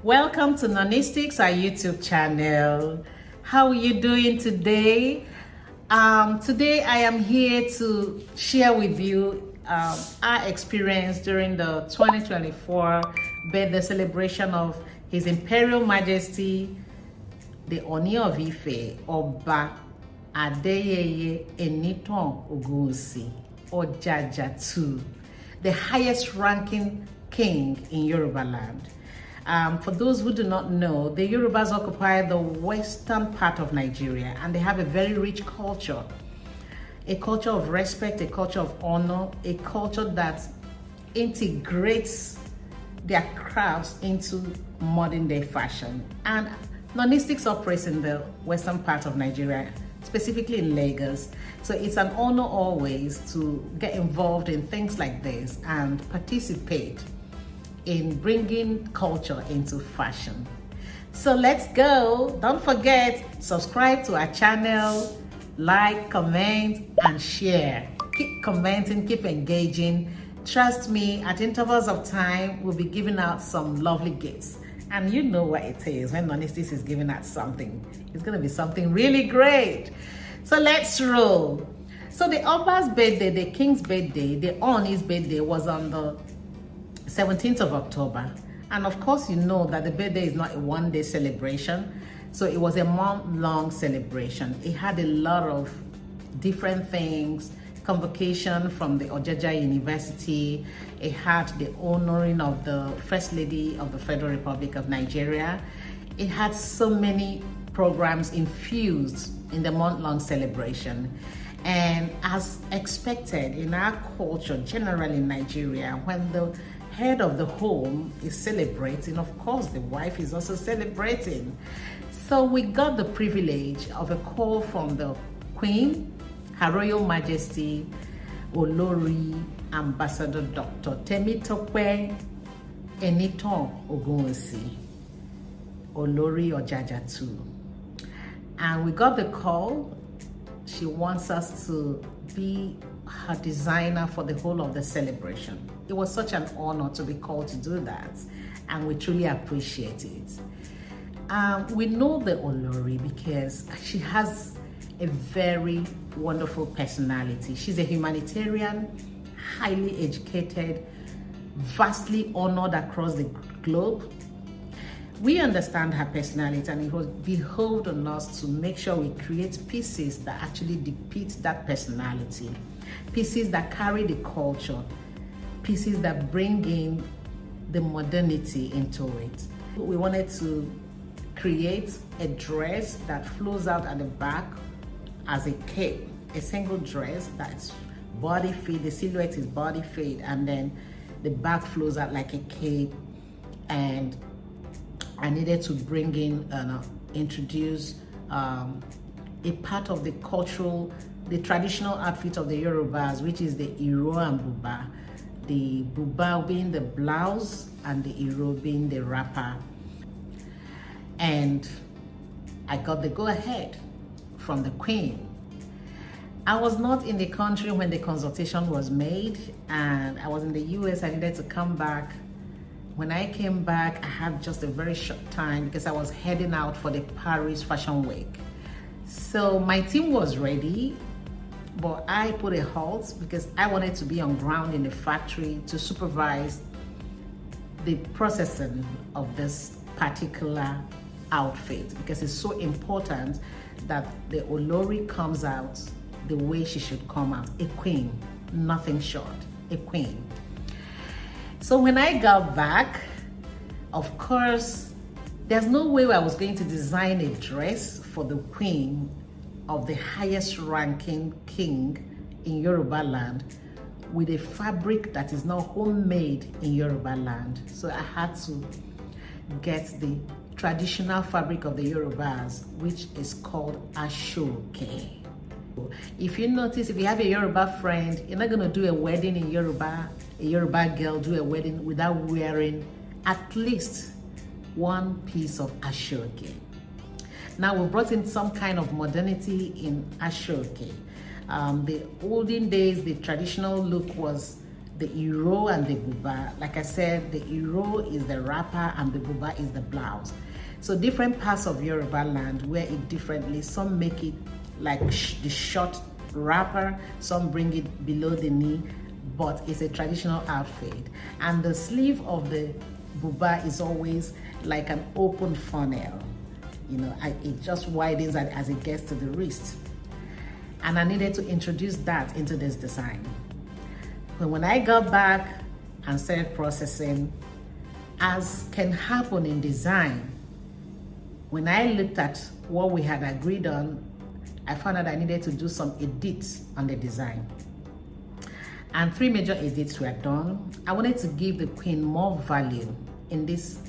Welcome to Nonistics, our YouTube channel. How are you doing today? Today I am here to share with you our experience during the 2024 birthday celebration of His Imperial Majesty, the Ooni of Ife, Oba Adeyeye Enitan-Ogunwusi, or Jaja II, the highest ranking king in Yoruba land. For those who do not know, the Yorubas occupy the western part of Nigeria, and they have a very rich culture. A culture of respect, a culture of honor, a culture that integrates their crafts into modern day fashion. And Nonistics operates in the western part of Nigeria, specifically in Lagos. So it's an honor always to get involved in things like this and participate in bringing culture into fashion. So let's go. Don't forget, subscribe to our channel, like, comment, and share. Keep commenting, keep engaging. Trust me, at intervals of time, we'll be giving out some lovely gifts. And you know what it is when Nonistics is giving out something. It's gonna be something really great. So let's roll. So the Oba's birthday, the King's birthday, the Ooni's birthday was on the 17th of October. And of course, you know that the birthday is not a one-day celebration. So it was a month-long celebration. It had a lot of different things, convocation from the Adeyeye University. It had the honoring of the First Lady of the Federal Republic of Nigeria. It had so many programs infused in the month-long celebration. And as expected in our culture, generally in Nigeria, when the head of the home is celebrating, of course the wife is also celebrating. So we got the privilege of a call from the Queen, Her Royal Majesty, Olori, Ambassador Dr. Temitope Enitan-Ogunwusi, Olori or Jaja II. And we got the call. She wants us to be her designer for the whole of the celebration. It was such an honor to be called to do that, and we truly appreciate it. We know the Olori because she has a very wonderful personality. She's a humanitarian, highly educated, vastly honored across the globe. We understand her personality, and it was behoved on us to make sure we create pieces that actually depict that personality, pieces that carry the culture, pieces that bring in the modernity into it. We wanted to create a dress that flows out at the back as a cape, a single dress that's body fit, the silhouette is body fit, and then the back flows out like a cape. And I needed to bring in, introduce a part of the cultural, the traditional outfit of the Yorubas, which is the Iro and Buba. The Buba being the blouse and the Iro being the wrapper. And I got the go-ahead from the Queen. I was not in the country when the consultation was made, and I was in the US. I needed to come back. When I came back, I had just a very short time because I was heading out for the Paris Fashion Week. So my team was ready, but I put a halt because I wanted to be on ground in the factory to supervise the processing of this particular outfit, because it's so important that the Olori comes out the way she should come out, a queen, nothing short, a queen. So when I got back, of course, there's no way I was going to design a dress for the queen of the highest ranking king in Yoruba land with a fabric that is not homemade in Yoruba land. So I had to get the traditional fabric of the Yorubas, which is called ashoke. If you notice, if you have a Yoruba friend, you're not going to do a wedding in Yoruba, a Yoruba girl do a wedding without wearing at least one piece of ashoke. Now we've brought in some kind of modernity in ashoke. The olden days, the traditional look was the iro and the buba. Like I said, the iro is the wrapper and the buba is the blouse. So different parts of Yoruba land wear it differently. Some make it like the short wrapper, some bring it below the knee, but it's a traditional outfit. And the sleeve of the buba is always like an open funnel. You know, it just widens as it gets to the wrist. And I needed to introduce that into this design. But when I got back and started processing, as can happen in design, when I looked at what we had agreed on, I found out I needed to do some edits on the design. And 3 major edits were done. I wanted to give the queen more value in this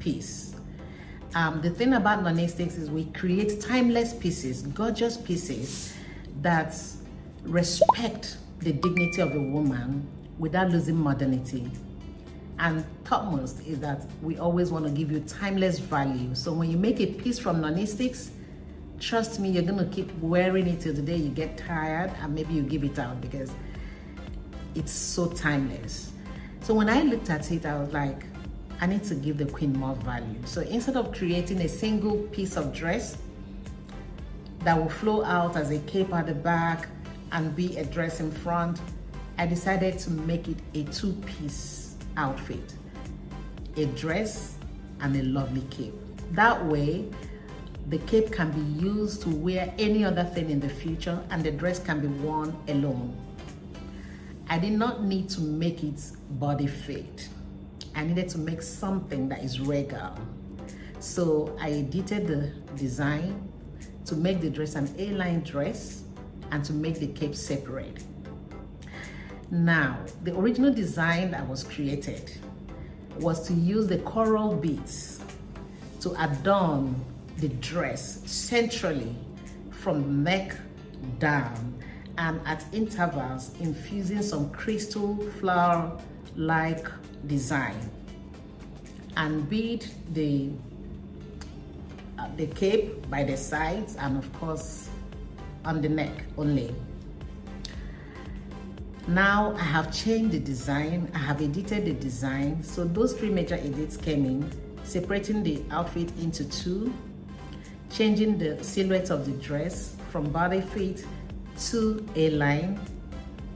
piece. The thing about non-stick is we create timeless pieces, gorgeous pieces that respect the dignity of a woman without losing modernity. And topmost is that we always want to give you timeless value. So when you make a piece from non-sticks, trust me, you're going to keep wearing it till the day you get tired, and maybe you give it out because it's so timeless. So when I looked at it, I was like, I need to give the queen more value. So instead of creating a single piece of dress that will flow out as a cape at the back and be a dress in front, I decided to make it a 2-piece outfit, a dress and a lovely cape. That way, the cape can be used to wear any other thing in the future, and the dress can be worn alone. I did not need to make it body fit. I needed to make something that is regal. So I edited the design to make the dress an A-line dress and to make the cape separate. Now, the original design that was created was to use the coral beads to adorn the dress centrally from the neck down, and at intervals infusing some crystal flower-like design, and bead the cape by the sides and of course on the neck only. Now I have changed the design, I have edited the design. So those 3 major edits came in, separating the outfit into 2, changing the silhouette of the dress from body fit to A-line.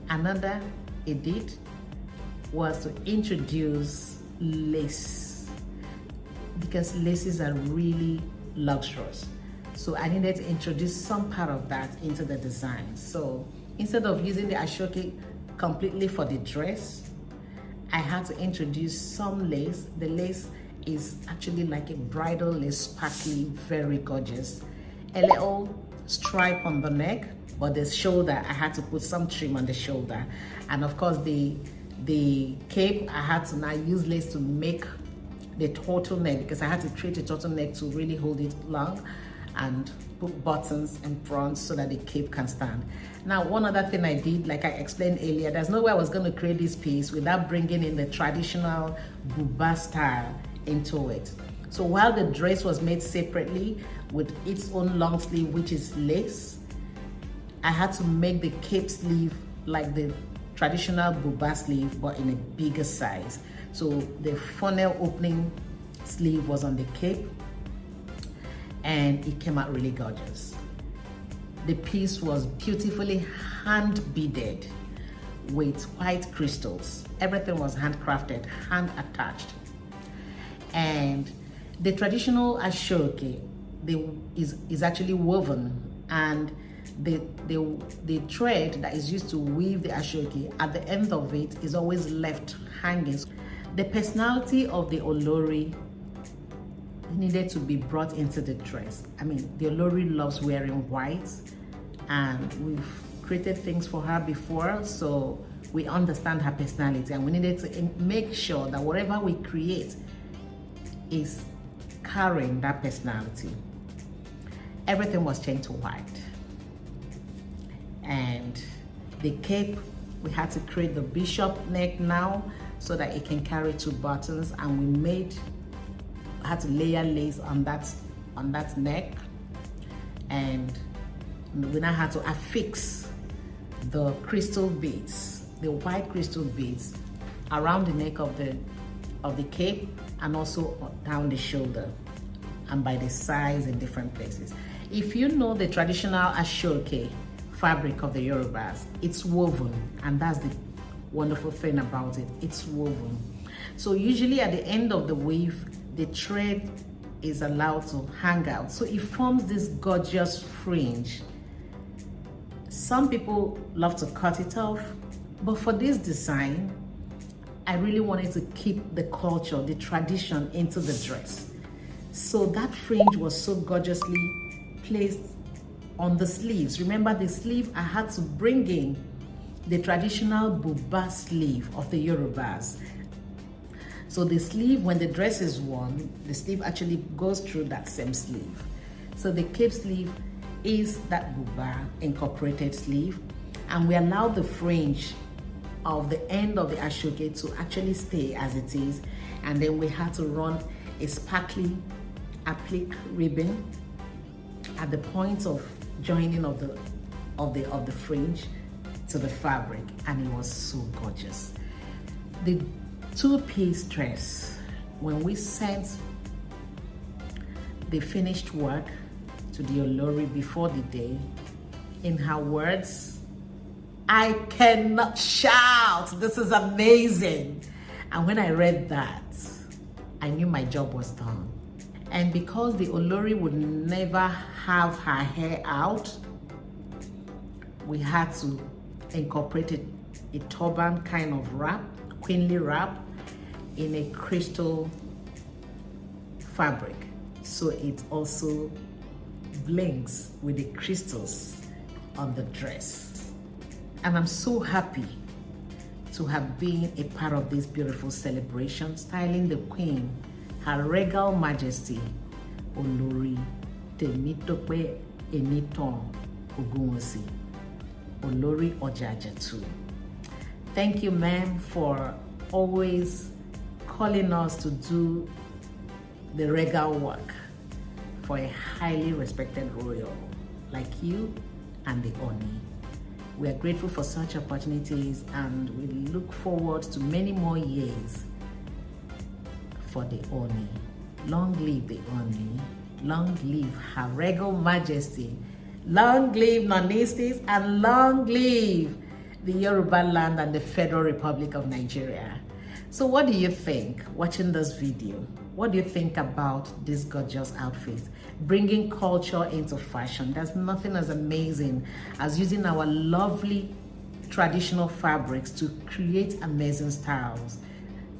Another edit was to introduce lace, because laces are really luxurious. So I needed to introduce some part of that into the design. So instead of using the ashoke completely for the dress, I had to introduce some lace. The lace is actually like a bridal lace, sparkly, very gorgeous. A little stripe on the neck, but the shoulder, I had to put some trim on the shoulder. And of course the cape, I had to now use lace to make the turtleneck, because I had to create a turtleneck to really hold it long, and put buttons in front so that the cape can stand. Now, one other thing I did, like I explained earlier, there's no way I was going to create this piece without bringing in the traditional buba style into it. So while the dress was made separately with its own long sleeve, which is lace, I had to make the cape sleeve like the traditional buba sleeve, but in a bigger size. So the funnel opening sleeve was on the cape, and it came out really gorgeous. The piece was beautifully hand beaded with white crystals. Everything was handcrafted, hand attached. And the traditional ashoke is actually woven, and the thread that is used to weave the ashoke, at the end of it is always left hanging. The personality of the Olori needed to be brought into the dress. I mean, the Olori loves wearing white, and we've created things for her before, so we understand her personality, and we needed to make sure that whatever we create is carrying that personality. Everything was changed to white. And the cape, we had to create the bishop neck now so that it can carry 2 buttons, and we had to layer lace on that neck, and we now had to affix the crystal beads the white crystal beads around the neck of the cape and also down the shoulder and by the sides in different places. If you know the traditional ashoke fabric of the Yorubas, it's woven, and that's the wonderful thing about it. It's woven. So usually at the end of the weave, the thread is allowed to hang out. So it forms this gorgeous fringe. Some people love to cut it off, but for this design, I really wanted to keep the culture, the tradition into the dress. So that fringe was so gorgeously placed on the sleeves. Remember the sleeve, I had to bring in the traditional buba sleeve of the Yorubas. So the sleeve, when the dress is worn, the sleeve actually goes through that same sleeve. So the cape sleeve is that buba incorporated sleeve, and we allow the fringe of the end of the ashoke to actually stay as it is, and then we had to run a sparkly applique ribbon at the point of joining of the fringe to the fabric, and it was so gorgeous. The two-piece dress, when we sent the finished work to the Olori before the day, in her words, I cannot shout, this is amazing. And when I read that, I knew my job was done. And because the Olori would never have her hair out, we had to incorporate a turban kind of wrap, queenly wrap, in a crystal fabric. So it also blinks with the crystals on the dress. And I'm so happy to have been a part of this beautiful celebration, styling the Queen, Her Regal Majesty, Olori Temitope Enitan-Ogunwusi, Olori Ojajatu. Thank you, ma'am, for always calling us to do the regal work for a highly respected royal like you and the Oni. We are grateful for such opportunities, and we look forward to many more years for the Oni. Long live the Oni. Long live Her Regal Majesty. Long live Nonistis, and long live the Yoruba land and the Federal Republic of Nigeria. So what do you think watching this video? What do you think about this gorgeous outfit? Bringing culture into fashion. There's nothing as amazing as using our lovely traditional fabrics to create amazing styles,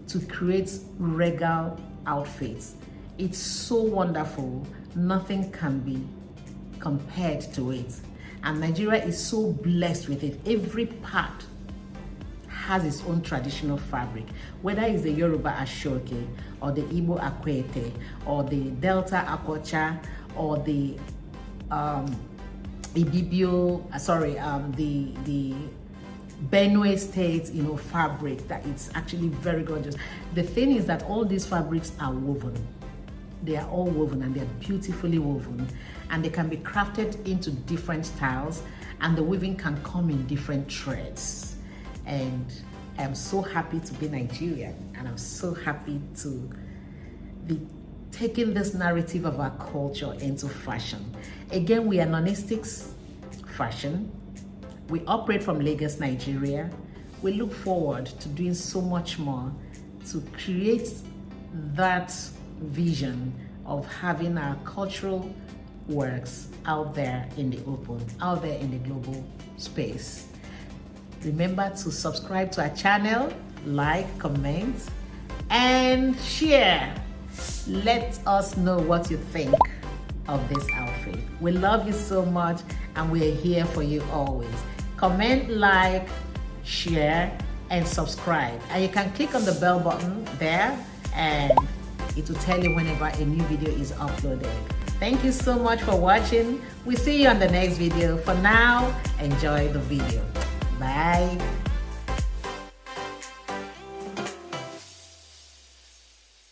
to create regal outfits. It's so wonderful. Nothing can be compared to it. And Nigeria is so blessed with it. Every part has its own traditional fabric, whether it's the Yoruba Ashoke or the Igbo Akwete or the Delta Akocha or the Ibibio, the Benue State, fabric, that it's actually very gorgeous. The thing is that all these fabrics are woven. They are all woven, and they're beautifully woven, and they can be crafted into different styles, and the weaving can come in different threads. And I'm so happy to be Nigerian, and I'm so happy to be taking this narrative of our culture into fashion. Again, we are Nonistics Fashion. We operate from Lagos, Nigeria. We look forward to doing so much more to create that vision of having our cultural works out there in the open, out there in the global space. Remember to subscribe to our channel, like, comment, and share. Let us know what you think of this outfit. We love you so much, and we are here for you always. Comment, like, share, and subscribe. And you can click on the bell button there, and it will tell you whenever a new video is uploaded. Thank you so much for watching. We'll see you on the next video. For now, enjoy the video. Bye.